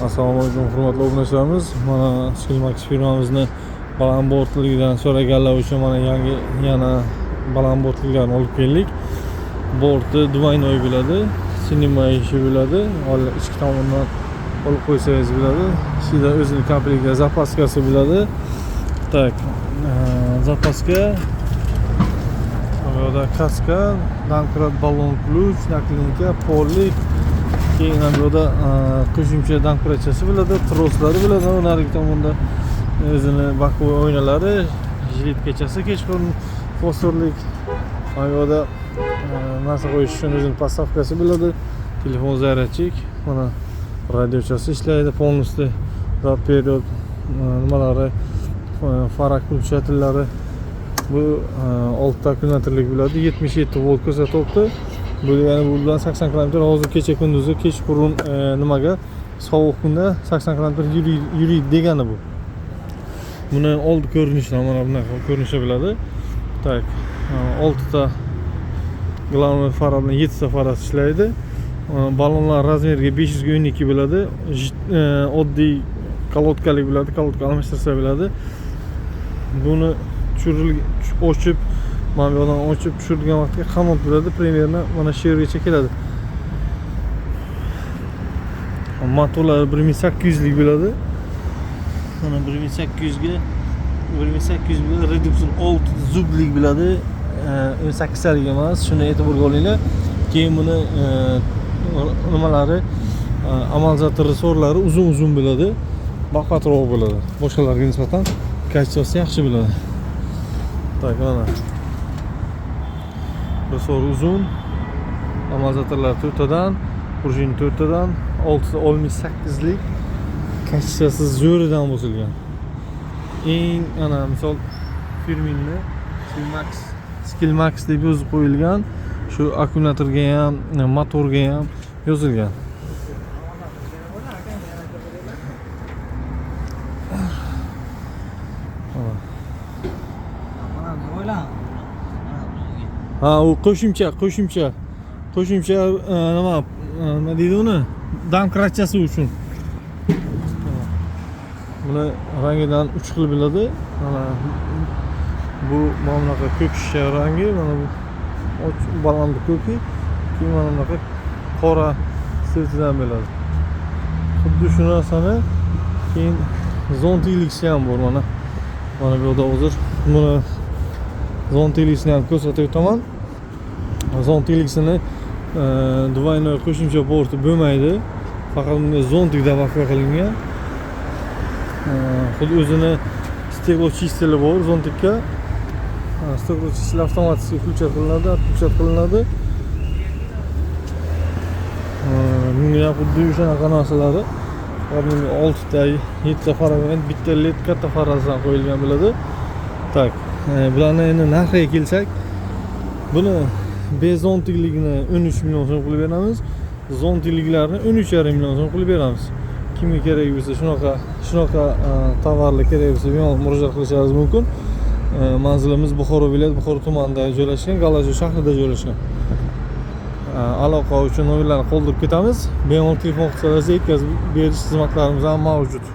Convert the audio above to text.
Assalomu alaykum hurmatli obunachilarimiz. Mana Skillmax firmamizni balandbordligidan so'raganlar uchun mana yangi yana balandbordliklarni olib keldik. Bordi dvaynoy bo'ladi, sinema ishi bo'ladi. Ichki tomondan olib qo'ysangiz bo'ladi. Ichida o'zining komplektida zapaskasi bo'ladi. Tak, zapaska, burada kaska, domkrat balon ключ, naklinka, pollik. Keyin ham burada qo'shimcha domkratchasi bo'ladi, troslari bo'ladi. Narigi tomonda o'zini bokovoy oynalari, jiletkachasi kechqurun fosforlik. Mana burada narsa qo'yish uchun o'zining podstavkasi bo'ladi. Telefon zaryadchik, mana radiochasi ishlaydi, полностью zad period nimalari, far akkumulyatorlari. Bu 6 ta akkumulyatorlik bo'ladi, 77 volt ko'rsatyapti. Bu degani bu bilan 80 km hozir kecha kunduzi kechqurun nimaga sovuq kunda 80 km yuriydi degani bu. Buni oldi ko'rinishi mana bunaqa ko'rinishi bo'ladi. Tak, 6 ta главный fara bilan 7 ta fara ishlaydi. Balonlar razmeriga 500 ga 12 bo'ladi. Oddiy kalotkalik bo'ladi, kalotka almashtirsa bo'ladi. Buni ochib, mana bu yerdan ochib tushirgan vaqtga qanot bo'ladi, примерно mana shu yergacha keladi. Motorlar 1800 lik bo'ladi. Mana 1800 ga 1800 bilan reduktor 6 zublik bo'ladi. 18 talik emas, shuni e'tiborga olinglar. Keyin buni nimalari, amortizator resorlari uzun bo'ladi, baqqatroq bo'ladi. Boshqalarga nisbatan kачествоsi yaxshi bo'ladi. Tak, mana resor uzun, amortizatorlar 4 tadan, prujin 4 tadan, 6 lik kачествоsi zo'ridan bo'silgan. Eng ana misol firminni Skillmax deb yozib qo'yilgan. Shu akkumulyatorga ham, motorga ham yozilgan. Ha, u qo'shimcha nima deydi uni? Domkratchasi uchun. Buni rangidan 3 xil bo'ladi. Mana bu bunaqa ko'k shisha rangi, mana bu balandli ko'ki, keyin mana bunaqa qora sirtidan bo'ladi. Xuddi shu narsani keyin zontiklisi ham bor mana. Mana bu yerda hozir buni zontiklisini ham ko'rsatib o'taman. Zontiklisini dvaynoy qo'shimcha borti bo'lmaydi. Faqat bunga zontik deb vaqt qilingan. Xuddi o'zini steklochistel'i bor zontikka. Steklochistel avtomatik qilinadi. Bunga ham xuddi shunaqa narsalari. Bunga 6 ta, 7 ta fara bilan bitta led katta farasidan qo'yilgan bo'ladi. Tak, bularning endi narxiga kelsak, buni bezontikligini 13 million so'm qilib beramiz. Zontikliklarni 13,5 million so'm qilib beramiz. Kimga kerak bo'lsa shunaqa tovarlar kerak bo'lsa bemalol murojaat qilishingiz mumkin. Manzilimiz Buxoro viloyat Buxoro tumanida joylashgan, Galajo shahrida joylashgan. Aloqa uchun nomerlarni qoldirib ketamiz. Bemalol telefon qilsangiz yetkazib berish xizmatlarimiz ham mavjud.